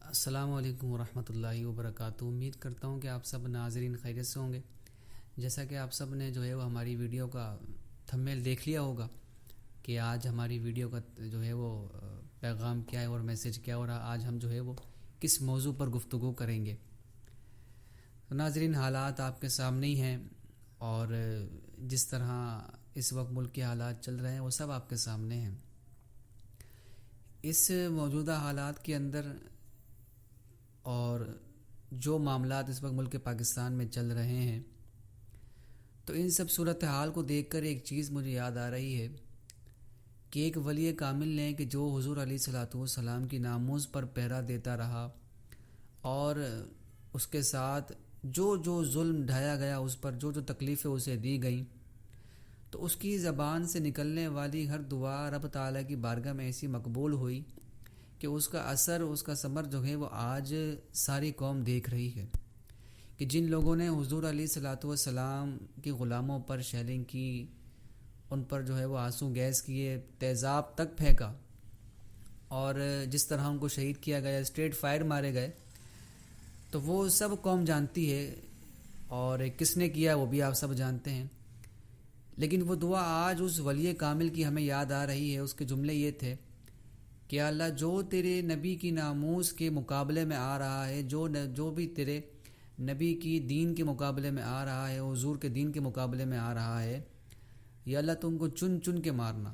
السلام علیکم ورحمۃ اللہ وبرکاتہ۔ امید کرتا ہوں کہ آپ سب ناظرین خیریت سے ہوں گے۔ جیسا کہ آپ سب نے وہ ہماری ویڈیو کا تھمبنیل دیکھ لیا ہوگا کہ آج ہماری ویڈیو کا وہ پیغام کیا ہے اور میسج کیا، اور آج ہم وہ کس موضوع پر گفتگو کریں گے۔ تو ناظرین، حالات آپ کے سامنے ہی ہیں، اور جس طرح اس وقت ملک کے حالات چل رہے ہیں وہ سب آپ کے سامنے ہیں۔ اس موجودہ حالات کے اندر اور جو معاملات اس وقت ملک پاکستان میں چل رہے ہیں، تو ان سب صورتحال کو دیکھ کر ایک چیز مجھے یاد آ رہی ہے کہ ایک ولی کامل نے کہ جو حضور علیہ الصلوۃ والسلام کی ناموز پر پہرا دیتا رہا، اور اس کے ساتھ جو ظلم ڈھایا گیا، اس پر جو تکلیفیں اسے دی گئیں، تو اس کی زبان سے نکلنے والی ہر دعا رب تعالیٰ کی بارگاہ میں ایسی مقبول ہوئی کہ اس کا اثر، اس کا ثمر وہ آج ساری قوم دیکھ رہی ہے کہ جن لوگوں نے حضور علیہ الصلوۃ والسلام کی غلاموں پر شیلنگ کی، ان پر وہ آنسو گیس کیے، تیزاب تک پھینکا، اور جس طرح ان کو شہید کیا گیا، اسٹریٹ فائر مارے گئے، تو وہ سب قوم جانتی ہے، اور کس نے کیا وہ بھی آپ سب جانتے ہیں۔ لیکن وہ دعا آج اس ولی کامل کی ہمیں یاد آ رہی ہے۔ اس کے جملے یہ تھے کہ اللہ، جو تیرے نبی کی ناموز کے مقابلے میں آ رہا ہے، جو بھی تیرے نبی کی دین کے مقابلے میں آ رہا ہے، حضور کے دین کے مقابلے میں آ رہا ہے، یا اللہ تم کو چن چن کے مارنا۔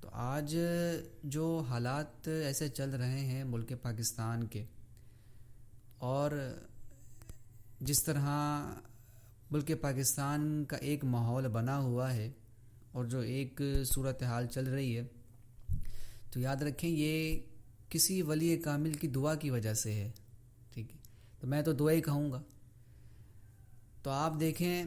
تو آج جو حالات ایسے چل رہے ہیں ملک پاکستان کے، اور جس طرح ملک پاکستان کا ایک ماحول بنا ہوا ہے، اور جو ایک صورتحال چل رہی ہے، تو یاد رکھیں یہ کسی ولی کامل کی دعا کی وجہ سے ہے، ٹھیک ہے؟ تو میں تو دعا ہی کہوں گا۔ تو آپ دیکھیں،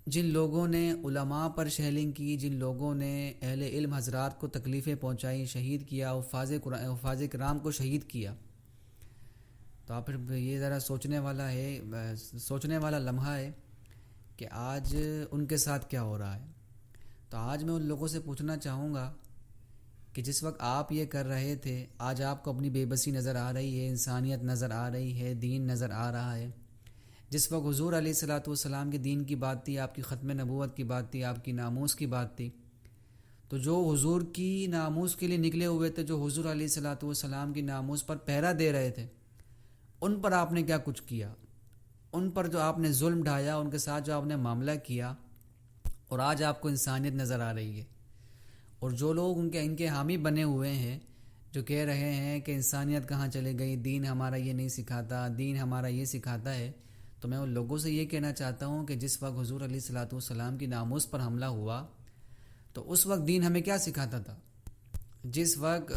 جن لوگوں نے علماء پر شیلنگ کی، جن لوگوں نے اہل علم حضرات کو تکلیفیں پہنچائیں، شہید کیا، حفاظ کرام کو شہید کیا، تو آپ پھر یہ ذرا سوچنے والا لمحہ ہے کہ آج ان کے ساتھ کیا ہو رہا ہے۔ تو آج میں ان لوگوں سے پوچھنا چاہوں گا کہ جس وقت آپ یہ کر رہے تھے، آج آپ کو اپنی بے بسی نظر آ رہی ہے، انسانیت نظر آ رہی ہے، دین نظر آ رہا ہے۔ جس وقت حضور علیہ الصلوۃ والسلام کے دین کی بات تھی، آپ کی ختم نبوت کی بات تھی، آپ کی ناموس کی بات تھی، تو جو حضور کی ناموس کے لیے نکلے ہوئے تھے، جو حضور علیہ الصلوۃ والسلام کی ناموس پر پہرا دے رہے تھے، ان پر آپ نے کیا کچھ کیا؟ ان پر جو آپ نے ظلم ڈھایا، ان کے ساتھ جو آپ نے معاملہ کیا، اور آج آپ کو انسانیت نظر آ رہی ہے۔ اور جو لوگ ان کے حامی بنے ہوئے ہیں، جو کہہ رہے ہیں کہ انسانیت کہاں چلے گئی، دین ہمارا یہ نہیں سکھاتا، دین ہمارا یہ سکھاتا ہے، تو میں ان لوگوں سے یہ کہنا چاہتا ہوں کہ جس وقت حضور علیہ الصلوۃ والسلام کی ناموس پر حملہ ہوا، تو اس وقت دین ہمیں کیا سکھاتا تھا؟ جس وقت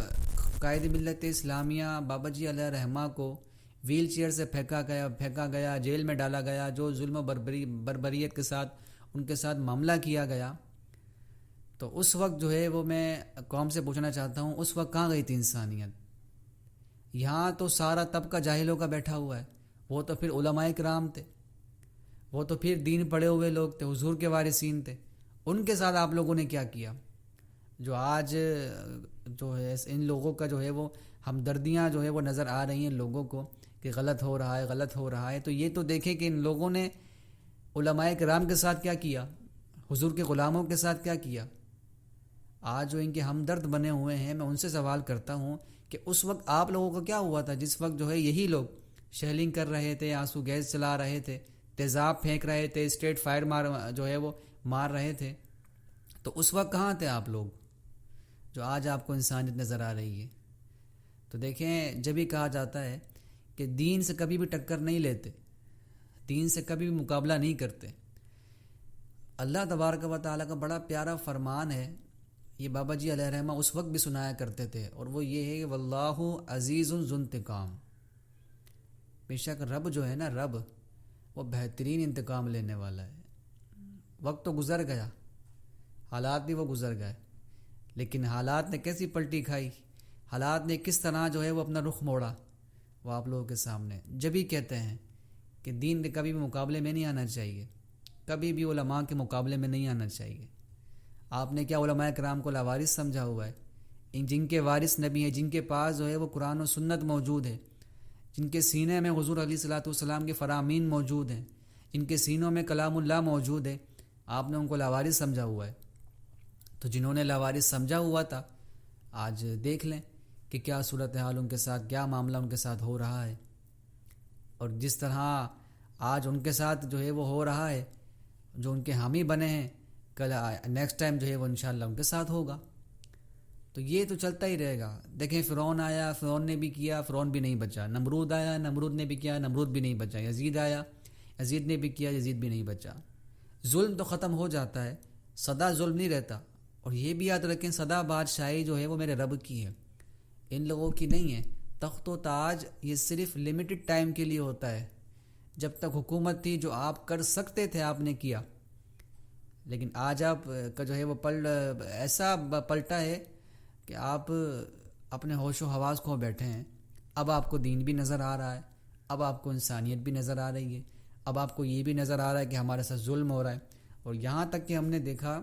قائد ملت اسلامیہ بابا جی علیہ رحمہ کو ویل چیئر سے پھینکا گیا، جیل میں ڈالا گیا، جو ظلم و بربریت کے ساتھ ان کے ساتھ معاملہ کیا گیا، تو اس وقت وہ میں قوم سے پوچھنا چاہتا ہوں، اس وقت کہاں گئی تھی انسانیت؟ یہاں تو سارا طبقہ جاہلوں کا بیٹھا ہوا ہے، وہ تو پھر علماء کرام تھے، وہ تو پھر دین پڑھے ہوئے لوگ تھے، حضور کے وارثین تھے، ان کے ساتھ آپ لوگوں نے کیا کیا؟ جو آج ان لوگوں کا وہ ہمدردیاں وہ نظر آ رہی ہیں لوگوں کو کہ غلط ہو رہا ہے، تو یہ تو دیکھیں کہ ان لوگوں نے علماء کرام کے ساتھ کیا کیا، حضور کے غلاموں کے ساتھ کیا کیا۔ آج جو ان کے ہمدرد بنے ہوئے ہیں، میں ان سے سوال کرتا ہوں کہ اس وقت آپ لوگوں کا کیا ہوا تھا، جس وقت یہی لوگ شیلنگ کر رہے تھے، آنسو گیس چلا رہے تھے، تیزاب پھینک رہے تھے، اسٹریٹ فائر وہ مار رہے تھے، تو اس وقت کہاں تھے آپ لوگ، جو آج آپ کو انسانیت نظر آ رہی ہے؟ تو دیکھیں، جب ہی کہا جاتا ہے کہ دین سے کبھی بھی ٹکر نہیں لیتے، دین سے کبھی بھی مقابلہ نہیں کرتے۔ اللہ تبارک و تعالیٰ کا بڑا پیارا فرمان ہے، یہ بابا جی علیہ رحمہ اس وقت بھی سنایا کرتے تھے، اور وہ یہ ہے کہ واللہ عزیز ذو انتقام، بے شک رب ہے نا، رب وہ بہترین انتقام لینے والا ہے۔ وقت تو گزر گیا، حالات بھی وہ گزر گئے، لیکن حالات نے کیسی پلٹی کھائی، حالات نے کس طرح وہ اپنا رخ موڑا، وہ آپ لوگوں کے سامنے۔ جب ہی کہتے ہیں کہ دین کے کبھی بھی مقابلے میں نہیں آنا چاہیے، کبھی بھی علماء کے مقابلے میں نہیں آنا چاہیے۔ آپ نے کیا علماء کرام کو لاوارث سمجھا ہوا ہے؟ جن کے وارث نبی ہیں، جن کے پاس جو ہے وہ قرآن و سنت موجود ہے، جن کے سینے میں حضور علیہ الصلوۃ والسلام کے فرامین موجود ہیں، جن کے سینوں میں کلام اللہ موجود ہے، آپ نے ان کو لاوارث سمجھا ہوا ہے۔ تو جنہوں نے لاوارث سمجھا ہوا تھا، آج دیکھ لیں کہ کیا صورتحال ان کے ساتھ، کیا معاملہ ان کے ساتھ ہو رہا ہے، اور جس طرح آج ان کے ساتھ جو ہے وہ ہو رہا ہے، جو ان کے حامی بنے ہیں، کل نیکسٹ ٹائم جو ہے وہ انشاءاللہ ان کے ساتھ ہوگا۔ تو یہ تو چلتا ہی رہے گا۔ دیکھیں فرعون آیا، فرعون نے بھی کیا، فرعون بھی نہیں بچا۔ نمرود آیا، نمرود نے بھی کیا، نمرود بھی نہیں بچا۔ یزید آیا، یزید نے بھی کیا، یزید بھی نہیں بچا۔ ظلم تو ختم ہو جاتا ہے، سدا ظلم نہیں رہتا۔ اور یہ بھی یاد رکھیں، سدا بادشاہی جو ہے وہ میرے رب کی ہے، ان لوگوں کی نہیں ہے۔ تخت و تاج یہ صرف لمیٹڈ ٹائم کے لیے ہوتا ہے۔ جب تک حکومت تھی، جو آپ کر سکتے تھے آپ نے کیا، لیکن آج آپ کا جو ہے وہ ایسا پلٹا ہے کہ آپ اپنے ہوش و حواس کھو بیٹھے ہیں۔ اب آپ کو دین بھی نظر آ رہا ہے، اب آپ کو انسانیت بھی نظر آ رہی ہے، اب آپ کو یہ بھی نظر آ رہا ہے کہ ہمارے ساتھ ظلم ہو رہا ہے۔ اور یہاں تک کہ ہم نے دیکھا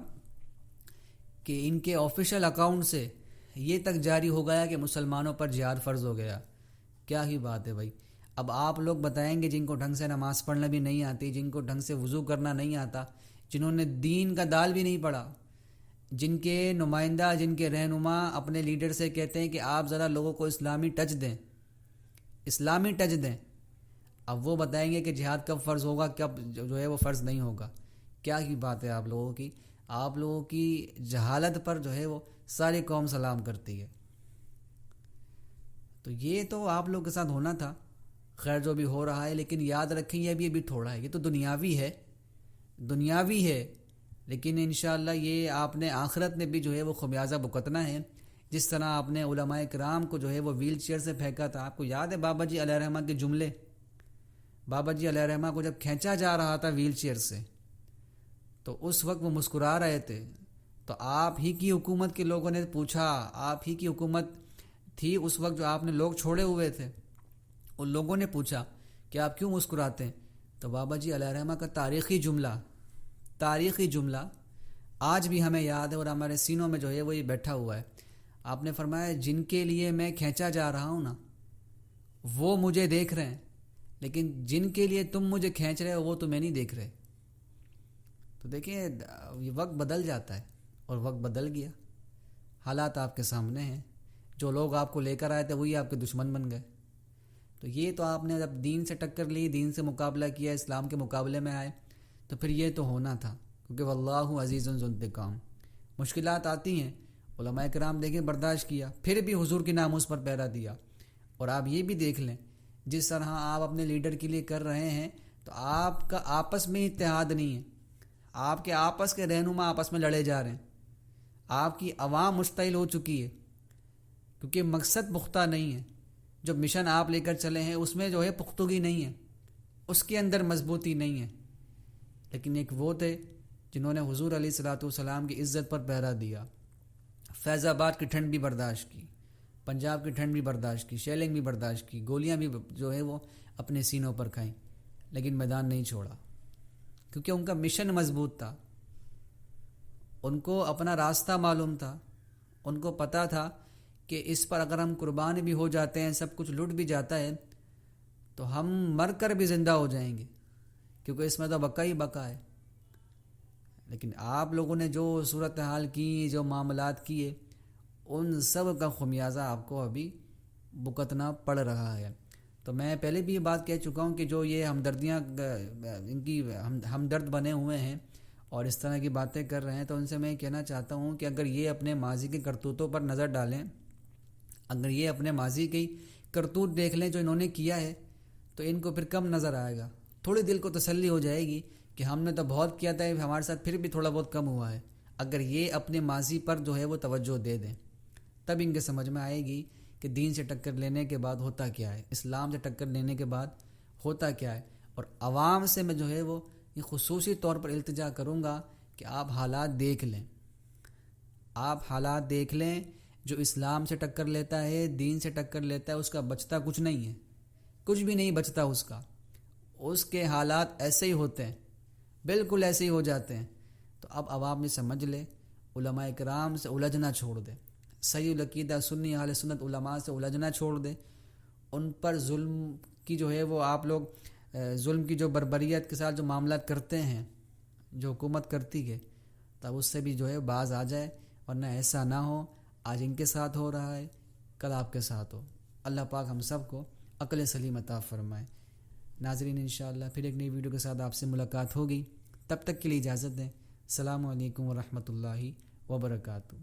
کہ ان کے آفیشیل اکاؤنٹ سے یہ تک جاری ہو گیا کہ مسلمانوں پر جہاد فرض ہو گیا۔ کیا ہی بات ہے بھائی۔ اب آپ لوگ بتائیں گے جن کو ڈھنگ سے نماز پڑھنا بھی نہیں آتی، جن کو ڈھنگ سے وضو کرنا نہیں آتا، جنہوں نے دین کا دال بھی نہیں پڑھا، جن کے نمائندہ، جن کے رہنما اپنے لیڈر سے کہتے ہیں کہ آپ ذرا لوگوں کو اسلامی ٹچ دیں، اسلامی ٹچ دیں، اب وہ بتائیں گے کہ جہاد کب فرض ہوگا، کب جو ہے وہ فرض نہیں ہوگا۔ کیا ہی بات ہے آپ لوگوں کی جہالت پر جو ہے وہ ساری قوم سلام کرتی ہے۔ تو یہ تو آپ لوگوں کے ساتھ ہونا تھا، خیر جو بھی ہو رہا ہے، لیکن یاد رکھیں یہ بھی تھوڑا ہے، یہ تو دنیاوی ہے، لیکن انشاءاللہ یہ آپ نے آخرت میں بھی جو ہے وہ خمیازہ بھگتنا ہے۔ جس طرح آپ نے علماء کرام کو جو ہے وہ ویل چیئر سے پھینکا تھا، آپ کو یاد ہے بابا جی علیہ رحمہ کے جملے؟ بابا جی علیہ رحمہ کو جب کھینچا جا رہا تھا ویل چیئر سے، تو اس وقت وہ مسکرا رہے تھے۔ تو آپ ہی کی حکومت کے لوگوں نے پوچھا، آپ ہی کی حکومت تھی اس وقت جو آپ نے لوگ چھوڑے ہوئے تھے، ان لوگوں نے پوچھا کہ آپ کیوں مسکراتے ہیں؟ تو بابا جی علیہ رحمہ کا تاریخی جملہ آج بھی ہمیں یاد ہے، اور ہمارے سینوں میں جو ہے وہ یہ بیٹھا ہوا ہے۔ آپ نے فرمایا جن کے لیے میں کھینچا جا رہا ہوں نا، وہ مجھے دیکھ رہے ہیں، لیکن جن کے لیے تم مجھے کھینچ رہے ہو وہ تمہیں نہیں دیکھ رہے۔ تو دیکھیں یہ وقت بدل جاتا ہے، اور وقت بدل گیا، حالات آپ کے سامنے ہیں، جو لوگ آپ کو لے کر آئے تھے وہی آپ کے دشمن بن گئے۔ تو یہ تو آپ نے جب دین سے ٹکر لی، دین سے مقابلہ کیا، اسلام کے مقابلے میں آئے، تو پھر یہ تو ہونا تھا، کیونکہ واللہ عزیز ذو انتقام۔ مشکلات آتی ہیں، علماء کرام دیکھیں برداشت کیا، پھر بھی حضور کی ناموس پر پہرا دیا۔ اور آپ یہ بھی دیکھ لیں، جس طرح آپ اپنے لیڈر کے لیے کر رہے ہیں، تو آپ کا آپس میں اتحاد نہیں ہے، آپ کے آپس کے رہنما آپس میں لڑے جا رہے ہیں، آپ کی عوام مشتعل ہو چکی ہے، کیونکہ مقصد پختہ نہیں ہے۔ جو مشن آپ لے کر چلے ہیں اس میں جو ہے پختگی نہیں ہے، اس کے اندر مضبوطی نہیں ہے۔ لیکن ایک وہ تھے جنہوں نے حضور علیہ الصلوۃ والسلام کی عزت پر پہرا دیا، فیض آباد کی ٹھنڈ بھی برداشت کی، پنجاب کی ٹھنڈ بھی برداشت کی، شیلنگ بھی برداشت کی، گولیاں بھی جو ہے وہ اپنے سینوں پر کھائیں، لیکن میدان نہیں چھوڑا، کیونکہ ان کا مشن مضبوط تھا، ان کو اپنا راستہ معلوم تھا، ان کو پتہ تھا کہ اس پر اگر ہم قربان بھی ہو جاتے ہیں، سب کچھ لٹ بھی جاتا ہے، تو ہم مر کر بھی زندہ ہو جائیں گے، کیونکہ اس میں تو بقا ہی بقا ہے۔ لیکن آپ لوگوں نے جو صورتحال کی، جو معاملات کیے، ان سب کا خمیازہ آپ کو ابھی بھگتنا پڑ رہا ہے۔ تو میں پہلے بھی یہ بات کہہ چکا ہوں کہ جو یہ ہمدردیاں ان کی ہمدرد بنے ہوئے ہیں اور اس طرح کی باتیں کر رہے ہیں، تو ان سے میں کہنا چاہتا ہوں کہ اگر یہ اپنے ماضی کے کرتوتوں پر نظر ڈالیں، اگر یہ اپنے ماضی کی کرتوت دیکھ لیں جو انہوں نے کیا ہے، تو ان کو پھر کم نظر آئے گا، تھوڑی دل کو تسلی ہو جائے گی کہ ہم نے تو بہت کیا تھا، ہمارے ساتھ پھر بھی تھوڑا بہت کم ہوا ہے۔ اگر یہ اپنے ماضی پر جو ہے وہ توجہ دے دیں، تب ان کے سمجھ میں آئے گی کہ دین سے ٹکر لینے کے بعد ہوتا کیا ہے، اسلام سے ٹکر لینے کے بعد ہوتا کیا ہے۔ اور عوام سے میں جو ہے وہ یہ خصوصی طور پر التجا کروں گا کہ آپ حالات دیکھ لیں، آپ حالات دیکھ لیں۔ جو اسلام سے ٹکر لیتا ہے، دین سے ٹکر لیتا ہے، اس کا بچتا کچھ نہیں ہے، کچھ بھی نہیں بچتا اس کا، اس کے حالات ایسے ہی ہوتے ہیں، بالکل ایسے ہی ہو جاتے ہیں۔ تو اب عوام نے سمجھ لے، علماء کرام سے الجھنا چھوڑ دے، صحیح العقیدہ سنی اہل سنت علماء سے الجھنا چھوڑ دیں. ان پر ظلم کی جو ہے وہ آپ لوگ ظلم کی جو بربریت کے ساتھ جو معاملات کرتے ہیں جو حکومت کرتی ہے تب اس سے بھی جو ہے باز آ جائے، ورنہ ایسا نہ ہو آج ان کے ساتھ ہو رہا ہے کل آپ کے ساتھ ہو. اللہ پاک ہم سب کو عقل سلیم عطا فرمائے. ناظرین انشاءاللہ پھر ایک نئی ویڈیو کے ساتھ آپ سے ملاقات ہوگی. تب تک کے لیے اجازت دیں. السلام علیکم ورحمۃ اللہ وبرکاتہ.